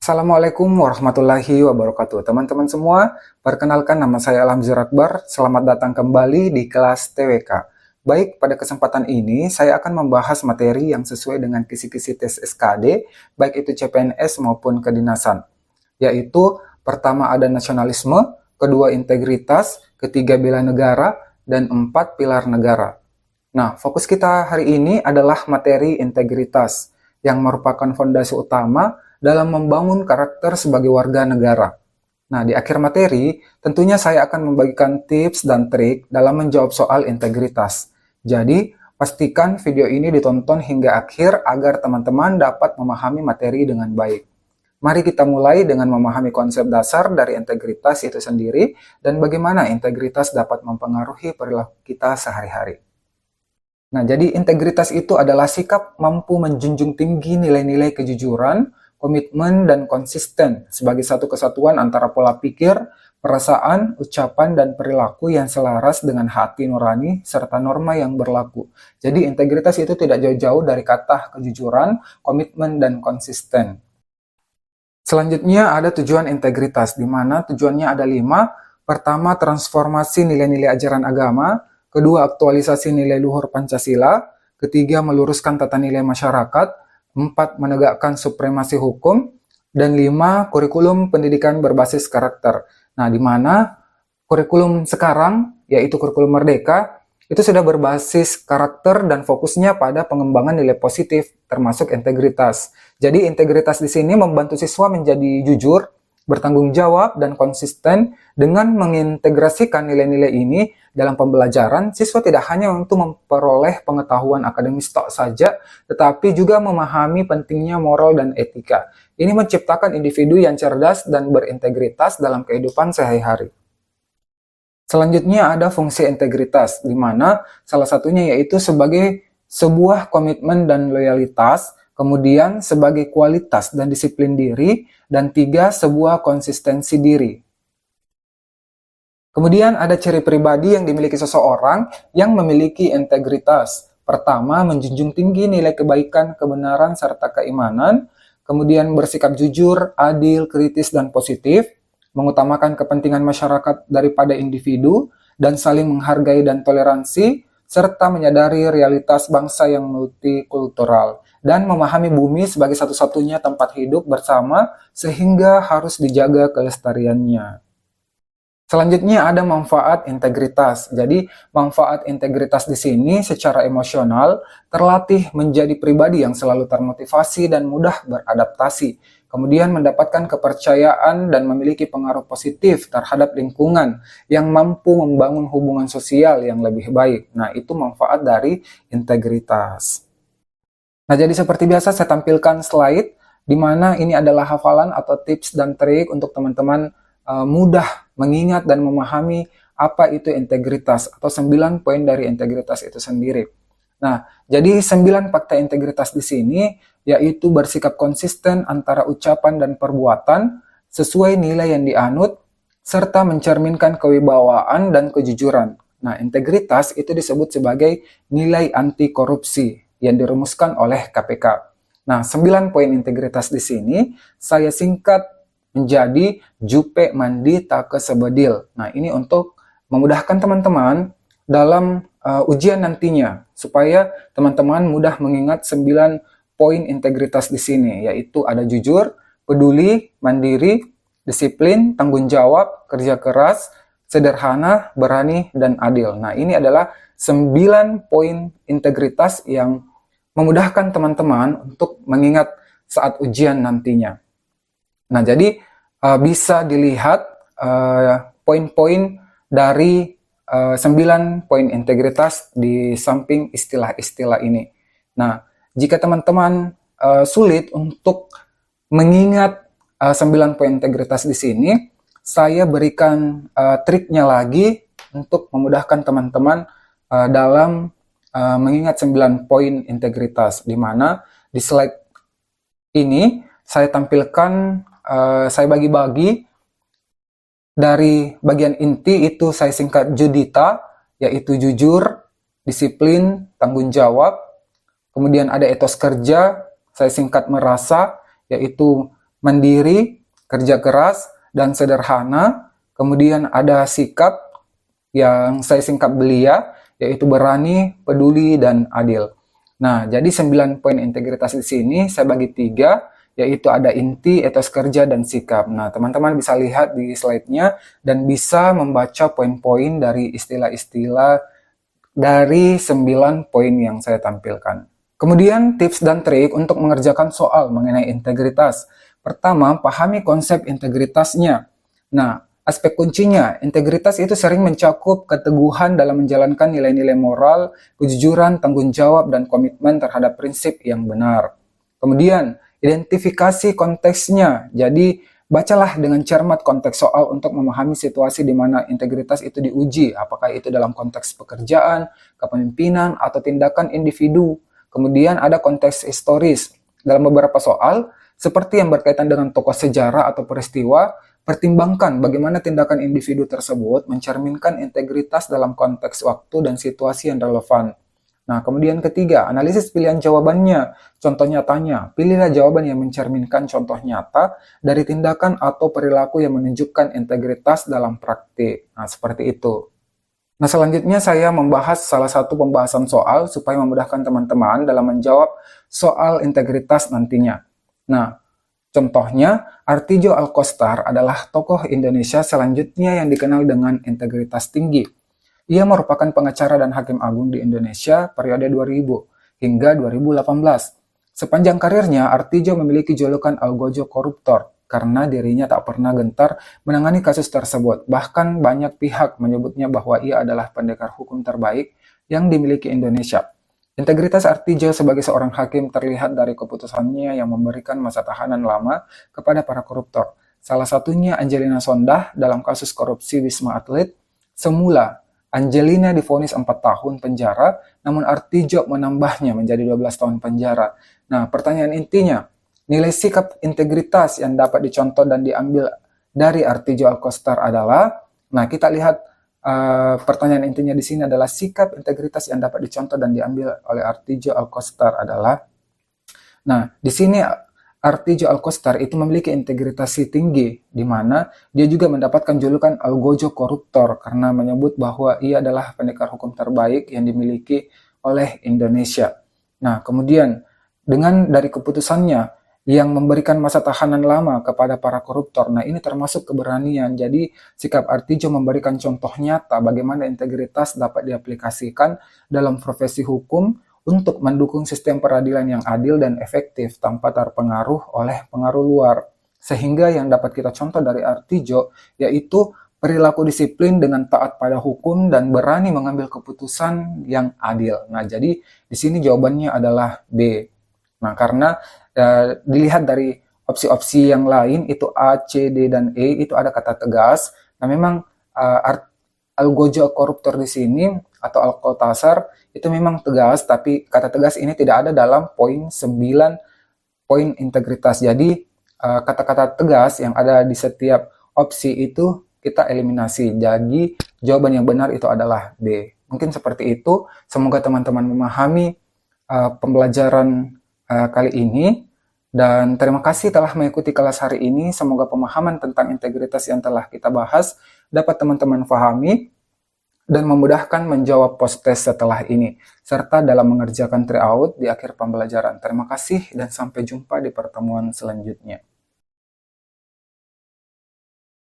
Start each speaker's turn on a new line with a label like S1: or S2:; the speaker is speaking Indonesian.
S1: Assalamualaikum warahmatullahi wabarakatuh. Teman-teman semua, perkenalkan nama saya Alhamzur Akbar. Selamat datang kembali di kelas TWK. Baik, pada kesempatan ini saya akan membahas materi yang sesuai dengan kisi-kisi tes SKD, baik itu CPNS maupun kedinasan. Yaitu, pertama ada nasionalisme, kedua integritas, ketiga bela negara, dan empat pilar negara. Nah, fokus kita hari ini adalah materi integritas, yang merupakan fondasi utama dalam membangun karakter sebagai warga negara. Nah, di akhir materi, tentunya saya akan membagikan tips dan trik dalam menjawab soal integritas. Jadi, pastikan video ini ditonton hingga akhir agar teman-teman dapat memahami materi dengan baik. Mari kita mulai dengan memahami konsep dasar dari integritas itu sendiri dan bagaimana integritas dapat mempengaruhi perilaku kita sehari-hari. Nah, jadi integritas itu adalah sikap mampu menjunjung tinggi nilai-nilai kejujuran, komitmen, dan konsisten sebagai satu kesatuan antara pola pikir, perasaan, ucapan, dan perilaku yang selaras dengan hati nurani serta norma yang berlaku. Jadi integritas itu tidak jauh-jauh dari kata kejujuran, komitmen, dan konsisten. Selanjutnya ada tujuan integritas, di mana tujuannya ada 5. Pertama, transformasi nilai-nilai ajaran agama. Kedua, aktualisasi nilai luhur Pancasila. Ketiga, meluruskan tata nilai masyarakat. 4, menegakkan supremasi hukum. Dan 5, kurikulum pendidikan berbasis karakter. Nah, di mana kurikulum sekarang, yaitu kurikulum Merdeka, itu sudah berbasis karakter dan fokusnya pada pengembangan nilai positif, termasuk integritas. Jadi, integritas di sini membantu siswa menjadi jujur, bertanggung jawab, dan konsisten. Dengan mengintegrasikan nilai-nilai ini dalam pembelajaran, siswa tidak hanya untuk memperoleh pengetahuan akademis tok saja, tetapi juga memahami pentingnya moral dan etika. Ini menciptakan individu yang cerdas dan berintegritas dalam kehidupan sehari-hari. Selanjutnya ada fungsi integritas, di mana salah satunya yaitu sebagai sebuah komitmen dan loyalitas, kemudian sebagai kualitas dan disiplin diri, dan 3, sebuah konsistensi diri. Kemudian ada ciri pribadi yang dimiliki seseorang yang memiliki integritas. Pertama, menjunjung tinggi nilai kebaikan, kebenaran, serta keimanan. Kemudian bersikap jujur, adil, kritis, dan positif. Mengutamakan kepentingan masyarakat daripada individu, dan saling menghargai dan toleransi, serta menyadari realitas bangsa yang multikultural, dan memahami bumi sebagai satu-satunya tempat hidup bersama, sehingga harus dijaga kelestariannya. Selanjutnya ada manfaat integritas. Jadi, manfaat integritas di sini secara emosional terlatih menjadi pribadi yang selalu termotivasi dan mudah beradaptasi. Kemudian mendapatkan kepercayaan dan memiliki pengaruh positif terhadap lingkungan yang mampu membangun hubungan sosial yang lebih baik. Nah, itu manfaat dari integritas. Nah, jadi seperti biasa saya tampilkan slide di mana ini adalah hafalan atau tips dan trik untuk teman-teman mudah mengingat dan memahami apa itu integritas atau 9 poin dari integritas itu sendiri. Nah, jadi 9 fakta integritas di sini yaitu bersikap konsisten antara ucapan dan perbuatan sesuai nilai yang dianut serta mencerminkan kewibawaan dan kejujuran. Nah, integritas itu disebut sebagai nilai anti korupsi yang dirumuskan oleh KPK. Nah, 9 poin integritas di sini saya singkat menjadi jupe mandi take sebedil. Nah, ini untuk memudahkan teman-teman dalam ujian nantinya, supaya teman-teman mudah mengingat 9 poin integritas di sini, yaitu ada jujur, peduli, mandiri, disiplin, tanggung jawab, kerja keras, sederhana, berani, dan adil. Nah, ini adalah 9 poin integritas yang memudahkan teman-teman untuk mengingat saat ujian nantinya. Nah, jadi bisa dilihat poin-poin dari 9 poin integritas di samping istilah-istilah ini. Nah, jika teman-teman sulit untuk mengingat 9 poin integritas di sini, saya berikan triknya lagi untuk memudahkan teman-teman dalam mengingat 9 poin integritas, di mana di slide ini saya tampilkan, saya bagi-bagi dari bagian inti itu saya singkat JUDITA, yaitu jujur, disiplin, tanggung jawab. Kemudian ada etos kerja, saya singkat merasa, yaitu mandiri, kerja keras, dan sederhana. Kemudian ada sikap yang saya singkat belia, yaitu berani, peduli, dan adil. Nah, jadi 9 poin integritas di sini saya bagi 3, yaitu ada inti, etos kerja, dan sikap. Nah, teman-teman bisa lihat di slide-nya dan bisa membaca poin-poin dari istilah-istilah dari 9 poin yang saya tampilkan. Kemudian tips dan trik untuk mengerjakan soal mengenai integritas. Pertama, pahami konsep integritasnya. Nah, aspek kuncinya, integritas itu sering mencakup keteguhan dalam menjalankan nilai-nilai moral, kejujuran, tanggung jawab, dan komitmen terhadap prinsip yang benar. Kemudian, identifikasi konteksnya. Jadi, bacalah dengan cermat konteks soal untuk memahami situasi di mana integritas itu diuji, apakah itu dalam konteks pekerjaan, kepemimpinan, atau tindakan individu. Kemudian ada konteks historis. Dalam beberapa soal, seperti yang berkaitan dengan tokoh sejarah atau peristiwa, pertimbangkan bagaimana tindakan individu tersebut mencerminkan integritas dalam konteks waktu dan situasi yang relevan. Nah, kemudian ketiga, analisis pilihan jawabannya. Contoh nyatanya, pilihlah jawaban yang mencerminkan contoh nyata dari tindakan atau perilaku yang menunjukkan integritas dalam praktik. Nah, seperti itu. Nah, selanjutnya saya membahas salah satu pembahasan soal supaya memudahkan teman-teman dalam menjawab soal integritas nantinya. Nah, contohnya, Artijo Alkostar adalah tokoh Indonesia selanjutnya yang dikenal dengan integritas tinggi. Ia merupakan pengacara dan hakim agung di Indonesia periode 2000 hingga 2018. Sepanjang karirnya, Artijo memiliki julukan Algojo Koruptor karena dirinya tak pernah gentar menangani kasus tersebut. Bahkan banyak pihak menyebutnya bahwa ia adalah pendekar hukum terbaik yang dimiliki Indonesia. Integritas Artijo sebagai seorang hakim terlihat dari keputusannya yang memberikan masa tahanan lama kepada para koruptor. Salah satunya Angelina Sondah dalam kasus korupsi Wisma Atlet. Semula, Angelina divonis 4 tahun penjara, namun Artijo menambahnya menjadi 12 tahun penjara. Nah, pertanyaan intinya, nilai sikap integritas yang dapat dicontoh dan diambil dari Artijo Alkostar adalah, nah kita lihat pertanyaan intinya di sini adalah sikap integritas yang dapat dicontoh dan diambil oleh Artijo Alkostar adalah, nah di sini Artijo Alkostar itu memiliki integritas tinggi, di mana dia juga mendapatkan julukan Algojo Koruptor karena menyebut bahwa ia adalah pendekar hukum terbaik yang dimiliki oleh Indonesia. Nah, kemudian dengan dari keputusannya yang memberikan masa tahanan lama kepada para koruptor, nah ini termasuk keberanian. Jadi sikap Artijo memberikan contoh nyata bagaimana integritas dapat diaplikasikan dalam profesi hukum untuk mendukung sistem peradilan yang adil dan efektif tanpa terpengaruh oleh pengaruh luar. Sehingga yang dapat kita contoh dari Artijo yaitu perilaku disiplin dengan taat pada hukum dan berani mengambil keputusan yang adil. Nah, jadi di sini jawabannya adalah B. Nah, karena dilihat dari opsi-opsi yang lain itu A, C, D, dan E itu ada kata tegas. Nah, memang Algojo Koruptor di sini atau Alkotasar itu memang tegas, tapi kata tegas ini tidak ada dalam poin 9 poin integritas. Jadi kata-kata tegas yang ada di setiap opsi itu kita eliminasi. Jadi jawaban yang benar itu adalah B. Mungkin seperti itu. Semoga teman-teman memahami pembelajaran kali ini. Dan terima kasih telah mengikuti kelas hari ini. Semoga pemahaman tentang integritas yang telah kita bahas dapat teman-teman pahami dan memudahkan menjawab post-test setelah ini, serta dalam mengerjakan tryout di akhir pembelajaran. Terima kasih dan sampai jumpa di pertemuan selanjutnya.